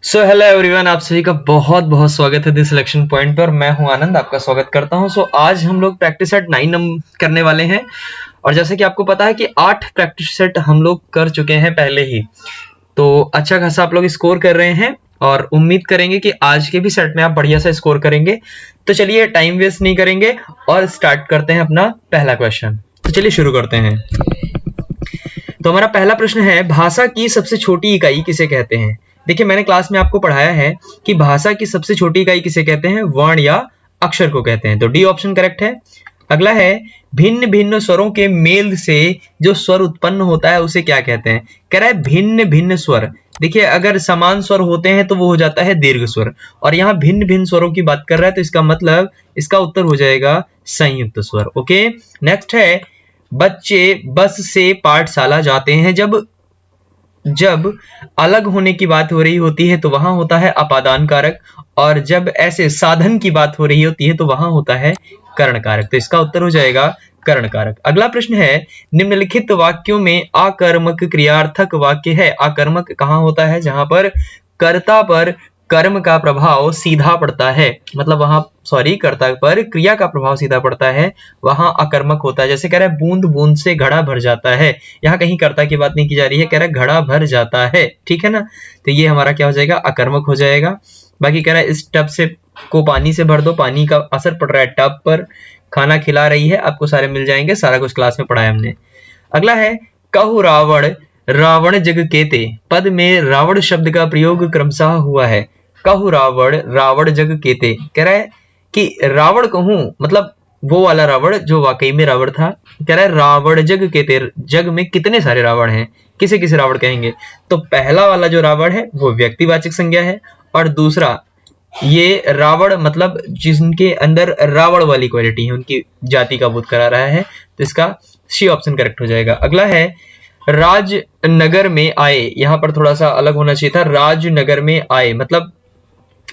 So hello everyone, आप सभी का बहुत बहुत स्वागत है दिस सिलेक्शन पॉइंट पर। मैं हूं आनंद, आपका स्वागत करता हूं। सो आज हम लोग प्रैक्टिस सेट 9 करने वाले हैं। और जैसे कि आपको पता है कि 8 प्रैक्टिस सेट हम लोग कर चुके हैं पहले ही, तो अच्छा खासा आप लोग स्कोर कर रहे हैं और उम्मीद करेंगे कि आज के भी सेट में आप बढ़िया सा स्कोर करेंगे। तो चलिए टाइम वेस्ट नहीं करेंगे और स्टार्ट करते हैं अपना पहला क्वेश्चन। तो चलिए शुरू करते हैं। तो हमारा पहला प्रश्न है, भाषा की सबसे छोटी इकाई किसे कहते हैं? देखिए, मैंने क्लास में आपको पढ़ाया है कि भाषा की सबसे छोटी इकाई किसे कहते हैं? वर्ण या अक्षर को कहते हैं। तो डी ऑप्शन करेक्ट है। अगला है, भिन्न भिन्न स्वरों के मेल से जो स्वर उत्पन्न होता है उसे क्या कहते हैं? कह रहा है भिन्न भिन्न स्वर। देखिए, अगर समान स्वर होते हैं तो वो हो जाता है दीर्घ स्वर, और यहाँ भिन्न भिन्न स्वरों की बात कर रहा है, तो इसका मतलब इसका उत्तर हो जाएगा संयुक्त स्वर। ओके, नेक्स्ट है, बच्चे बस से पाठशाला जाते हैं। जब जब अलग होने की बात हो रही होती है तो वहां होता है अपादान कारक, और जब ऐसे साधन की बात हो रही होती है तो वहां होता है कर्ण कारक। तो इसका उत्तर हो जाएगा कर्ण कारक। अगला प्रश्न है, निम्नलिखित वाक्यों में आकर्मक क्रियार्थक वाक्य है। आकर्मक कहाँ होता है? जहां पर कर्ता पर कर्म का प्रभाव सीधा पड़ता है, मतलब वहां कर्ता पर क्रिया का प्रभाव सीधा पड़ता है, वहां अकर्मक होता है। जैसे कह रहा है बूंद बूंद से घड़ा भर जाता है, यहाँ कहीं कर्ता की बात नहीं की जा रही है, कह रहा है घड़ा भर जाता है। ठीक है ना? तो ये हमारा क्या हो जाएगा? अकर्मक हो जाएगा। बाकी कह रहा है इस टब से को पानी से भर दो, पानी का असर पड़ रहा है टब पर। खाना खिला रही है, आपको सारे मिल जाएंगे, सारा कुछ क्लास में पढ़ा है हमने। अगला है, कहु रावण रावण जग केते। पद में रावण शब्द का प्रयोग क्रमशः हुआ है। कहु रावण रावण जग केते, कह रहा है कि रावण कहूं मतलब वो वाला रावण जो वाकई में रावण था। कह रहा है रावण जग केते, जग में कितने सारे रावण हैं, किसे किसे रावण कहेंगे? तो पहला वाला जो रावण है वो व्यक्तिवाचक संज्ञा है, और दूसरा ये रावण मतलब जिनके अंदर रावण वाली क्वालिटी है, उनकी जाति का बोध करा रहा है। तो इसका सी ऑप्शन करेक्ट हो जाएगा। अगला है, राजनगर में आए। यहां पर थोड़ा सा अलग होना चाहिए था, राजनगर में आए मतलब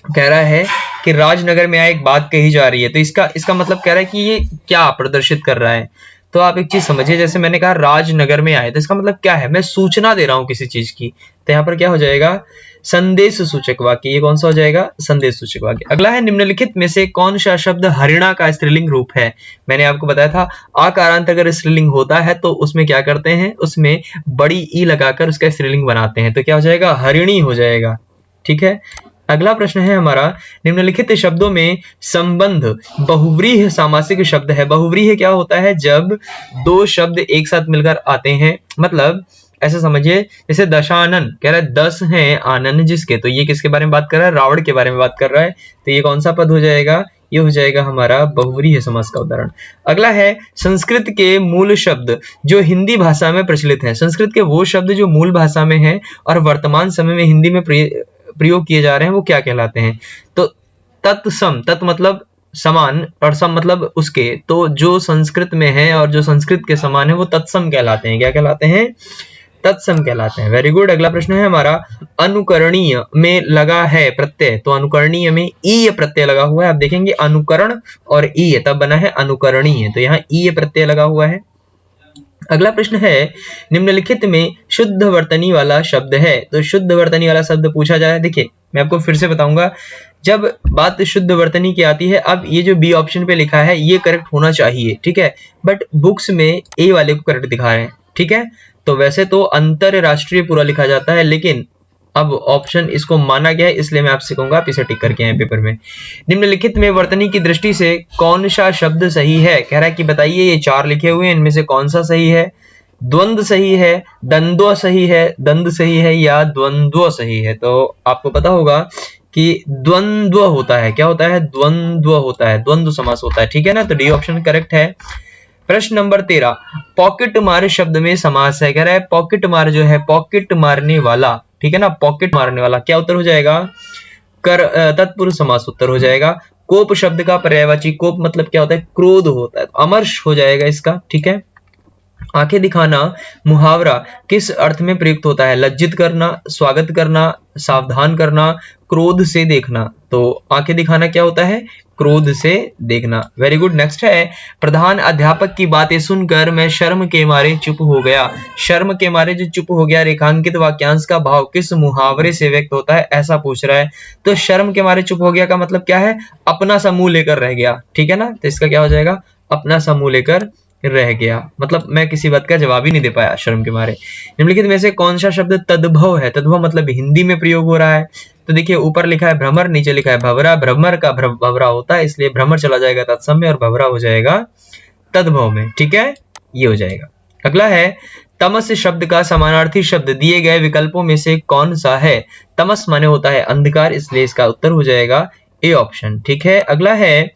कह रहा है कि राजनगर में आए एक बात कही जा रही है, तो इसका मतलब कह रहा है कि ये क्या प्रदर्शित कर रहा है। तो आप एक चीज समझिए, जैसे मैंने कहा राजनगर में आए, तो इसका मतलब क्या है? मैं सूचना दे रहा हूं किसी चीज की। तो यहाँ पर क्या हो जाएगा? संदेश सूचक वाक्य। ये कौन सा हो जाएगा? संदेश सूचक वाक्य। अगला है, निम्नलिखित में से कौन सा शब्द हरिणा का स्त्रीलिंग रूप है? मैंने आपको बताया था आकारांत अगर स्त्रीलिंग होता है तो उसमें क्या करते हैं? उसमें बड़ी ई लगाकर उसका स्त्रीलिंग बनाते हैं। तो क्या हो जाएगा? हरिणी हो जाएगा। ठीक है। अगला प्रश्न है हमारा, निम्नलिखित शब्दों में संबंध बहुव्रीहि सामासिक शब्द है। बहुव्रीहि क्या होता है? जब दो शब्द एक साथ मिलकर आते हैं, मतलब ऐसा समझिए जैसे दशानन, कह रहा है 10 हैं आनन जिसके, तो ये किसके बारे में बात कर रहा है? रावण के बारे में बात कर रहा है। तो ये कौन सा पद हो जाएगा? ये हो जाएगा हमारा बहुव्रीहि समास का उदाहरण। अगला है, संस्कृत के मूल शब्द जो हिंदी भाषा में प्रचलित है। संस्कृत के वो शब्द जो मूल भाषा में है और वर्तमान समय में हिंदी में प्रयोग किए जा रहे हैं, वो क्या कहलाते हैं? तो तत्सम, तत् मतलब समान और सम मतलब उसके, तो जो संस्कृत में है और जो संस्कृत के समान है वो तत्सम कहलाते हैं। क्या कहलाते हैं? तत्सम कहलाते हैं। Very good. अगला प्रश्न है हमारा, अनुकरणीय में लगा है प्रत्यय। तो अनुकरणीय में ईय प्रत्यय लगा हुआ है। आप देखेंगे अनुकरण और ईय तब बना है अनुकरणीय, तो यहाँ ईय प्रत्यय लगा हुआ है। अगला प्रश्न है, निम्नलिखित में शुद्ध वर्तनी वाला शब्द है। तो शुद्ध वर्तनी वाला शब्द पूछा जाए, देखिए मैं आपको फिर से बताऊंगा, जब बात शुद्ध वर्तनी की आती है, अब ये जो बी ऑप्शन पे लिखा है ये करेक्ट होना चाहिए, ठीक है, बट बुक्स में ए वाले को करेक्ट दिखा रहे हैं। ठीक है, तो वैसे तो अंतरराष्ट्रीय पूरा लिखा जाता है, लेकिन अब ऑप्शन इसको माना गया है, इसलिए मैं आपसे कहूंगा आप इसे टिक करके आए पेपर में। निम्नलिखित में वर्तनी की दृष्टि से कौन सा शब्द सही है? कह रहा है कि बताइए, ये 4 लिखे हुए हैं, इनमें से कौन सा सही है? द्वंद्व सही है, द्वंद्व सही है, दंड सही है, या द्वंद्व सही है? तो आपको पता होगा कि द्वंद्व होता है। क्या होता है? द्वंद्व होता है, द्वंद्व समास होता है। ठीक है ना? तो डी ऑप्शन करेक्ट है। प्रश्न नंबर 13, पॉकेट मार शब्द में समास है। कह रहा है पॉकेट मार जो है पॉकेट मारने वाला, ठीक है ना, पॉकेट मारने वाला, क्या उत्तर हो जाएगा? कर तत्पुरुष समास उत्तर हो जाएगा। कोप शब्द का पर्यायवाची, कोप मतलब क्या होता है? क्रोध होता है, अमर्ष हो जाएगा इसका। ठीक है, आंखें दिखाना मुहावरा किस अर्थ में प्रयुक्त होता है? लज्जित करना, स्वागत करना, सावधान करना, क्रोध से देखना। तो आंखें दिखाना क्या होता है? क्रोध से देखना। Very good. नेक्स्ट है, प्रधान अध्यापक की बातें सुनकर मैं शर्म के मारे चुप हो गया। शर्म के मारे जो चुप हो गया, रेखांकित वाक्यांश का भाव किस मुहावरे से व्यक्त होता है, ऐसा पूछ रहा है। तो शर्म के मारे चुप हो गया का मतलब क्या है? अपना सा मुंह लेकर रह गया, ठीक है ना। तो इसका क्या हो जाएगा? अपना सा मुंह लेकर रह गया, मतलब मैं किसी बात का जवाब ही नहीं दे पाया शर्म के मारे। निम्नलिखित में से कौन सा शब्द तद्भव है? तद्भव मतलब हिंदी में प्रयोग हो रहा है। तो देखिए, ऊपर लिखा है भ्रमर, नीचे लिखा है भवरा। भ्रमर का भवरा होता है, इसलिए भ्रमर चला जाएगा तत्सम और भवरा हो जाएगा तद्भव में, ठीक है, ये हो जाएगा। अगला है, तमस शब्द का समानार्थी शब्द दिए गए विकल्पों में से कौन सा है? तमस माने होता है अंधकार, इसलिए इसका उत्तर हो जाएगा ए ऑप्शन, ठीक है। अगला है,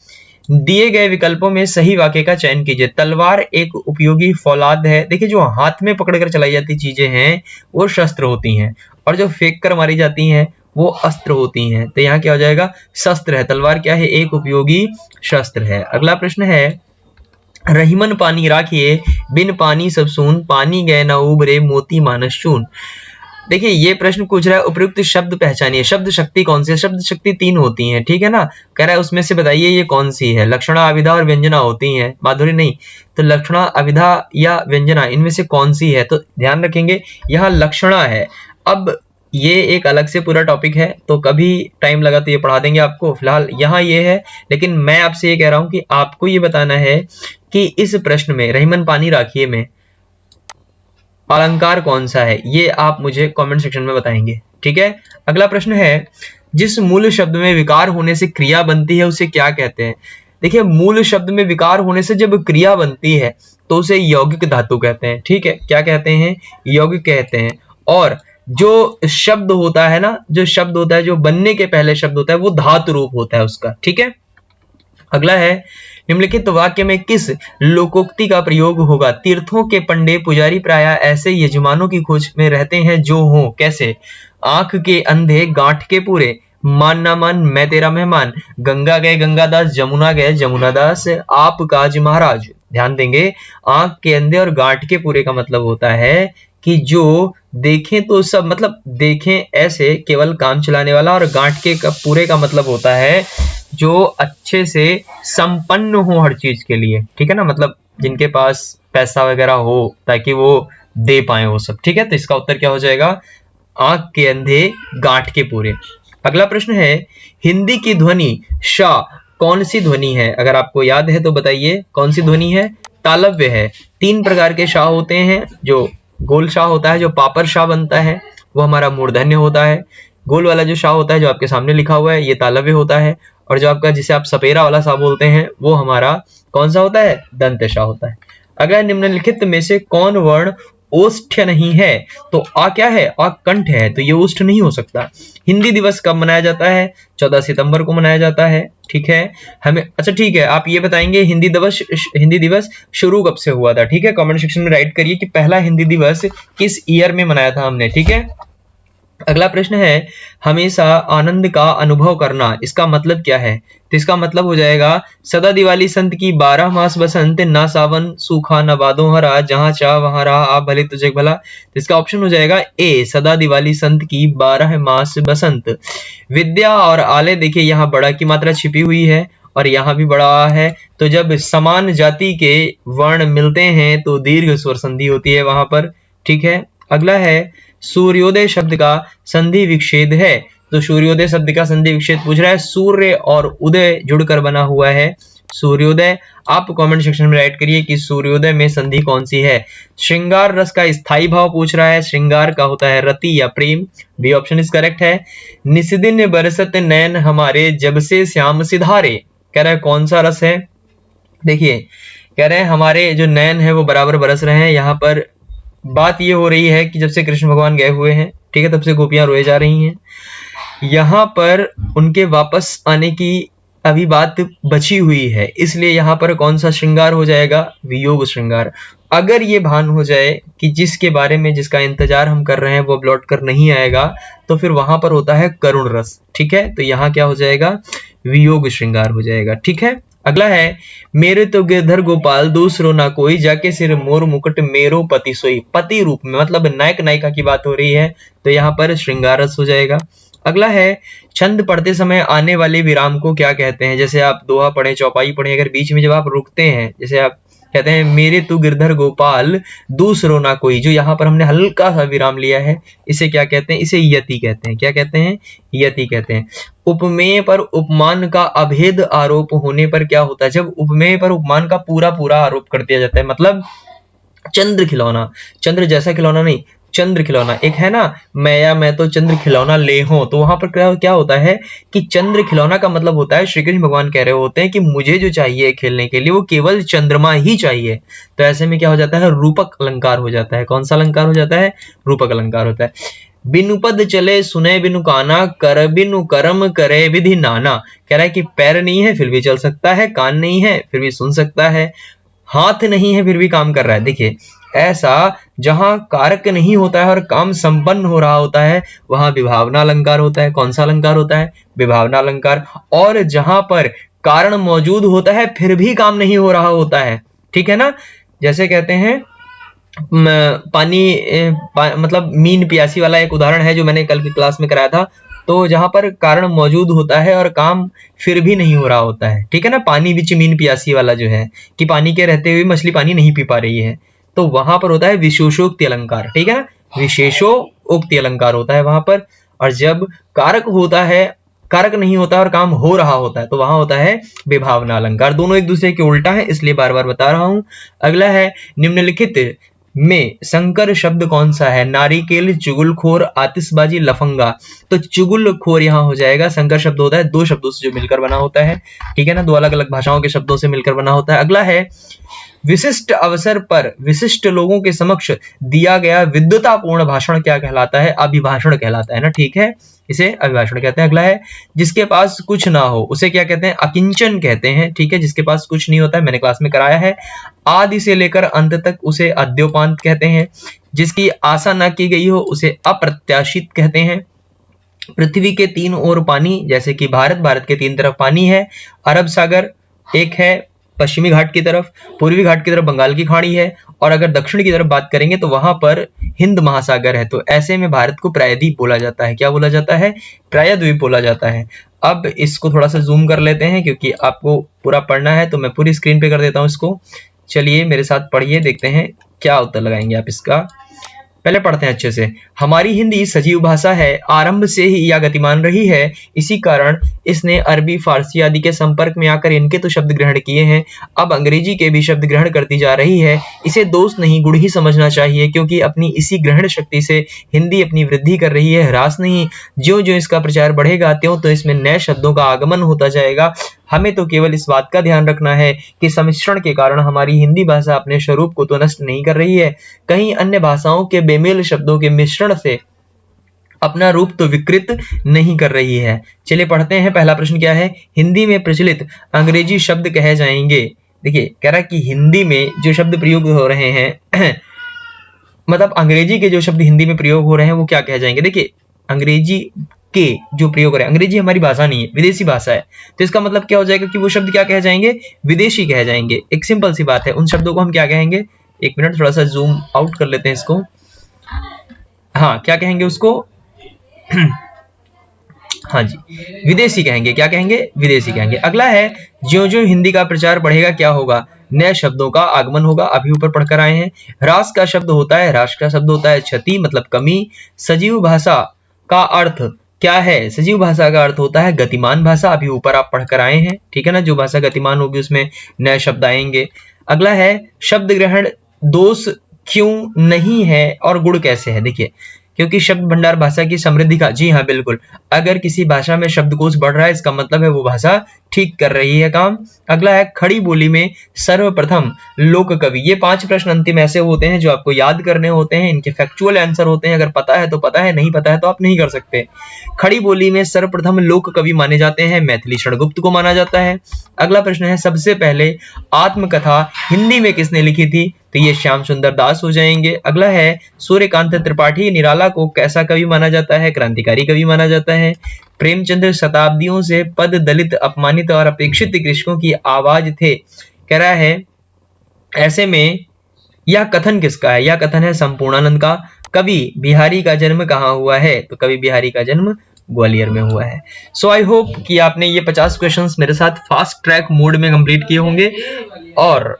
दिए गए विकल्पों में सही वाक्य का चयन कीजिए। तलवार एक उपयोगी फौलाद है। देखिए, जो हाथ में पकड़कर चलाई जाती चीजें हैं वो शस्त्र होती हैं, और जो फेंक कर मारी जाती हैं वो अस्त्र होती हैं। तो यहाँ क्या हो जाएगा? शस्त्र है। तलवार क्या है? एक उपयोगी शस्त्र है। अगला प्रश्न है, रहीमन पानी राखिए, बिन पानी सब सून, पानी गए न उबरे, मोती मानस चून। देखिए, ये प्रश्न पूछ रहा है उपयुक्त शब्द पहचानिए। शब्द शक्ति कौन सी है? शब्द शक्ति 3 होती हैं, ठीक है ना। कह रहा है उसमें से बताइए ये कौन सी है। लक्षणा, अविधा और व्यंजना होती हैं, माधुरी नहीं। तो लक्षणा, अविधा या व्यंजना, इनमें से कौन सी है? तो ध्यान रखेंगे, यहाँ लक्षणा है। अब ये एक अलग से पूरा टॉपिक है, तो कभी टाइम लगा तो ये पढ़ा देंगे आपको। फिलहाल यहाँ ये है, लेकिन मैं आपसे ये कह रहा हूँ कि आपको ये बताना है कि इस प्रश्न में रहीमन पानी राखिए में अलंकार कौन सा है, ये आप मुझे कमेंट सेक्शन में बताएंगे, ठीक है। अगला प्रश्न है, जिस मूल शब्द में विकार होने से क्रिया बनती है उसे क्या कहते हैं? देखिए, मूल शब्द में विकार होने से जब क्रिया बनती है तो उसे यौगिक धातु कहते हैं, ठीक है। क्या कहते हैं? यौगिक कहते हैं। और जो शब्द होता है ना, जो शब्द होता है, जो बनने के पहले शब्द होता है, वो धातु रूप होता है उसका, ठीक है। अगला है, निम्नलिखित वाक्य में किस लोकोक्ति का प्रयोग होगा? तीर्थों के पंडे पुजारी प्राय ऐसे यजमानों की खोज में रहते हैं जो हो कैसे? आंख के अंधे गांठ के पूरे, मान ना मान मैं तेरा मेहमान, गंगा गए गंगादास, जमुना गए जमुनादास, आप काज महाराज। ध्यान देंगे, आंख के अंधे और गांठ के पूरे का मतलब होता है कि जो देखें तो सब, मतलब देखें ऐसे केवल काम चलाने वाला, और गांठ के पूरे का मतलब होता है जो अच्छे से संपन्न हो हर चीज के लिए, ठीक है ना, मतलब जिनके पास पैसा वगैरह हो ताकि वो दे पाए वो सब, ठीक है। तो इसका उत्तर क्या हो जाएगा? आंख के अंधे गांठ के पूरे। अगला प्रश्न है, हिंदी की ध्वनि श कौन सी ध्वनि है? अगर आपको याद है तो बताइए कौन सी ध्वनि है? तालव्य है। 3 प्रकार के शाह होते हैं, जो गोल शाह होता है, जो पापर शाह बनता है वो हमारा मूर्धन्य होता है। गोल वाला जो शाह होता है जो आपके सामने लिखा हुआ है, ये तालव्य होता है। और जो आपका, जिसे आप सपेरा वाला शाह बोलते हैं, वो हमारा कौन सा होता है? दंत शाह होता है। अगर निम्नलिखित में से कौन वर्ण ओष्ठ्य नहीं है? तो आ क्या है? आ कंठ है, तो ये ओष्ठ नहीं हो सकता। हिंदी दिवस कब मनाया जाता है? 14 सितंबर को मनाया जाता है, ठीक है। हमें, अच्छा ठीक है, आप ये बताएंगे हिंदी दिवस शुरू कब से हुआ था, ठीक है। कमेंट सेक्शन में राइट करिए कि पहला हिंदी दिवस किस ईयर में मनाया था हमने, ठीक है। अगला प्रश्न है, हमेशा आनंद का अनुभव करना, इसका मतलब क्या है? तो इसका मतलब हो जाएगा, सदा दिवाली संत की 12 मास बसंत, ना सावन सूखा न बादों हरा, जहां चाह वहां रहा आप भले तुझे भला। तो इसका ऑप्शन हो जाएगा ए, सदा दिवाली संत की 12 मास बसंत। विद्या और आलय, देखिए यहाँ बड़ा की मात्रा छिपी हुई है और यहाँ भी बड़ा है, तो जब समान जाति के वर्ण मिलते हैं तो दीर्घ स्वर संधि होती है वहां पर, ठीक है। अगला है, सूर्योदय शब्द का संधि विच्छेद है। तो सूर्योदय शब्द का संधि विच्छेद पूछ रहा है, सूर्य और उदय जुड़कर बना हुआ है सूर्योदय। आप कमेंट सेक्शन में राइट करिए कि सूर्योदय में संधि कौन सी है। श्रृंगार रस का स्थायी भाव पूछ रहा है, श्रृंगार का होता है रति या प्रेम, बी ऑप्शन इज करेक्ट है। निस्दिन बरसत नैन हमारे, जब से श्याम सिधारे, कह रहा है कौन सा रस है? देखिए, कह रहे हैं हमारे जो नैन है वो बराबर बरस रहे हैं। यहाँ पर बात ये हो रही है कि जब से कृष्ण भगवान गए हुए हैं, ठीक है, तब से गोपियां रोए जा रही हैं। यहाँ पर उनके वापस आने की अभी बात बची हुई है, इसलिए यहाँ पर कौन सा श्रृंगार हो जाएगा? वियोग श्रृंगार। अगर ये भान हो जाए कि जिसके बारे में, जिसका इंतजार हम कर रहे हैं वो अब लौट कर नहीं आएगा, तो फिर वहां पर होता है करुण रस, ठीक है। तो यहाँ क्या हो जाएगा? वियोग श्रृंगार हो जाएगा, ठीक है। अगला है मेरे तो गिरधर गोपाल दूसरो ना कोई, जाके सिर मोर मुकुट मेरो पति सोई। पति रूप में मतलब नायक नायिका की बात हो रही है, तो यहाँ पर श्रृंगार रस हो जाएगा। अगला है छंद पढ़ते समय आने वाले विराम को क्या कहते हैं? जैसे आप दोहा पढ़े, चौपाई पढ़े, अगर बीच में जब आप रुकते हैं, जैसे आप कहते हैं मेरे तू गिरधर गोपाल दूसरो ना कोई, जो यहाँ पर हमने हल्का सा विराम लिया है, इसे क्या कहते हैं? इसे यति कहते हैं। क्या कहते हैं? यति कहते हैं। उपमेय पर उपमान का अभेद आरोप होने पर क्या होता है? जब उपमेय पर उपमान का पूरा पूरा आरोप कर दिया जाता है, मतलब चंद्र खिलौना, चंद्र जैसा खिलौना नहीं, चंद्र खिलौना। एक है ना मैं तो चंद्र खिलौना ले हूं, तो वहां पर क्या होता है कि चंद्र खिलौना का मतलब होता है श्री कृष्ण भगवान कह रहे होते हैं कि मुझे जो चाहिए खेलने के लिए वो केवल चंद्रमा ही चाहिए। तो ऐसे में क्या हो जाता है? रूपक अलंकार हो जाता है। कौन सा अलंकार हो जाता है? रूपक अलंकार होता है। बिनु पद चले सुने बिनु काना, कर बिनु कर्म करे विधि नाना। कह रहा है कि पैर नहीं है फिर भी चल सकता है, कान नहीं है फिर भी सुन सकता है, हाथ नहीं है फिर भी काम कर रहा है। देखिए ऐसा जहां कारक नहीं होता है और काम संपन्न हो रहा होता है, वहां विभावना अलंकार होता है। कौन सा अलंकार होता है? विभावना अलंकार। और जहां पर कारण मौजूद होता है फिर भी काम नहीं हो रहा होता है, ठीक है ना, जैसे कहते हैं पानी मतलब मीन प्यासी वाला एक उदाहरण है जो मैंने कल की क्लास में कराया था। तो जहां पर कारण मौजूद होता है और काम फिर भी नहीं हो रहा होता है, ठीक है ना, पानी बिच मीन प्यासी वाला जो है कि पानी के रहते हुए मछली पानी नहीं पी पा रही है, तो वहां पर होता है विशेषोक्ति अलंकार, ठीक है ना, विशेषोक्ति अलंकार होता है वहां पर। और जब कारक होता है, कारक नहीं होता और काम हो रहा होता है, तो वहां होता है विभावना अलंकार। दोनों एक दूसरे के उल्टा है, इसलिए बार बार बता रहा हूं। अगला है निम्नलिखित में संकर शब्द कौन सा है? नारिकेल, चुगलखोर, आतिशबाजी, लफंगा। तो चुगलखोर यहाँ हो जाएगा। संकर शब्द होता है दो शब्दों से जो मिलकर बना होता है, ठीक है ना, दो अलग अलग भाषाओं के शब्दों से मिलकर बना होता है। अगला है विशिष्ट अवसर पर विशिष्ट लोगों के समक्ष दिया गया विद्वतापूर्ण भाषण क्या कहलाता है? अभिभाषण कहलाता है ना, ठीक है, इसे अभिभाषण कहते हैं। अगला है जिसके पास कुछ ना हो उसे क्या कहते हैं? अकिंचन कहते हैं, ठीक है, जिसके पास कुछ नहीं होता है, मैंने क्लास में कराया है। आदि से लेकर अंत तक उसे अद्योपांत कहते हैं। जिसकी आशा ना की गई हो उसे अप्रत्याशित कहते हैं। पृथ्वी के तीन ओर पानी, जैसे कि भारत के तीन तरफ पानी है। अरब सागर एक है पश्चिमी घाट की तरफ, पूर्वी घाट की तरफ बंगाल की खाड़ी है, और अगर दक्षिण की तरफ बात करेंगे तो वहां पर हिंद महासागर है। तो ऐसे में भारत को प्रायद्वीप बोला जाता है। क्या बोला जाता है? प्रायद्वीप बोला जाता है। अब इसको थोड़ा सा जूम कर लेते हैं क्योंकि आपको पूरा पढ़ना है, तो मैं पूरी स्क्रीन पे कर देता हूं इसको। चलिए मेरे साथ पढ़िए, देखते हैं क्या उत्तर लगाएंगे आप इसका। पहले पढ़ते हैं अच्छे से। हमारी हिंदी सजीव भाषा है, आरंभ से ही यह गतिमान रही है, इसी कारण इसने अरबी, फारसी आदि के संपर्क में आकर इनके तो शब्द ग्रहण किए हैं, अब अंग्रेजी के भी शब्द ग्रहण करती जा रही है। इसे दोष नहीं गुण ही समझना चाहिए, क्योंकि अपनी इसी ग्रहण शक्ति से हिंदी अपनी वृद्धि कर रही है, ह्रास नहीं। ज्यों ज्यों इसका प्रचार बढ़ेगा त्यों तो इसमें नए शब्दों का आगमन होता जाएगा। हमें तो केवल इस बात का ध्यान रखना है कि सम्मिश्रण के कारण हमारी हिंदी भाषा अपने स्वरूप को तो नष्ट नहीं कर रही है, कहीं अन्य भाषाओं के बेमेल शब्दों के मिश्रण से अपना रूप तो विकृत नहीं कर रही है। चलिए पढ़ते हैं। पहला प्रश्न क्या है? हिंदी में प्रचलित अंग्रेजी शब्द कहे जाएंगे। देखिए कह रहा है कि हिंदी में जो शब्द प्रयोग हो रहे हैं मतलब अंग्रेजी के जो शब्द हिंदी में प्रयोग हो रहे हैं वो क्या कहे जाएंगे? देखिए अंग्रेजी के जो प्रयोग है, अंग्रेजी हमारी भाषा नहीं है, विदेशी भाषा है, तो इसका मतलब क्या हो जाएगा कि वो शब्द क्या कहे जाएंगे? विदेशी कहे जाएंगे। एक सिंपल सी बात है, उन शब्दों को हम क्या कहेंगे? एक मिनट थोड़ा सा जूम आउट कर लेते हैं इसको। हाँ क्या कहेंगे उसको? हाँ जी विदेशी कहेंगे। क्या कहेंगे? विदेशी कहेंगे। अगला है ज्यों ज्यों हिंदी का प्रचार बढ़ेगा क्या होगा? नए शब्दों का आगमन होगा। अभी ऊपर पढ़कर आए हैं। ह्रास का शब्द होता है, ह्रास का शब्द होता है क्षति मतलब कमी। सजीव भाषा का अर्थ क्या है? सजीव भाषा का अर्थ होता है गतिमान भाषा। अभी ऊपर आप पढ़कर आए हैं, ठीक है ना, जो भाषा गतिमान होगी उसमें नए शब्द आएंगे। अगला है शब्द ग्रहण दोष क्यों नहीं है और गुण कैसे है? देखिए क्योंकि शब्द भंडार भाषा की समृद्धि का, जी हाँ बिल्कुल, अगर किसी भाषा में शब्दकोश बढ़ रहा है इसका मतलब है वो भाषा ठीक कर रही है काम। अगला है खड़ी बोली में सर्वप्रथम लोक कवि। ये 5 प्रश्न अंतिम ऐसे होते हैं जो आपको याद करने होते हैं, इनके फैक्चुअल आंसर होते हैं। अगर पता है तो पता है, नहीं पता है तो आप नहीं कर सकते। खड़ी बोली में सर्वप्रथम लोक कवि माने जाते हैं, मैथिली शरणगुप्त को माना जाता है। अगला प्रश्न है सबसे पहले आत्मकथा हिंदी में किसने लिखी थी? तो ये श्याम सुंदर दास हो जाएंगे। अगला है सूर्यकांत त्रिपाठी निराला को कैसा कवि माना जाता है? क्रांतिकारी कवि माना जाता है। प्रेमचंद्र शताब्दियों से पद दलित, अपमानित और अपेक्षित कृषकों की आवाज थे। कह रहा है ऐसे में यह कथन किसका है? यह कथन है संपूर्णानंद का। कवि बिहारी का जन्म कहाँ हुआ है? तो कवि बिहारी का जन्म ग्वालियर में हुआ है। सो आई होप कि आपने ये 50 क्वेश्चंस मेरे साथ फास्ट ट्रैक मोड में कंप्लीट किए होंगे और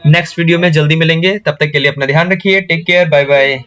नेक्स्ट वीडियो में जल्दी मिलेंगे। तब तक के लिए अपना ध्यान रखिए। Take care, bye bye.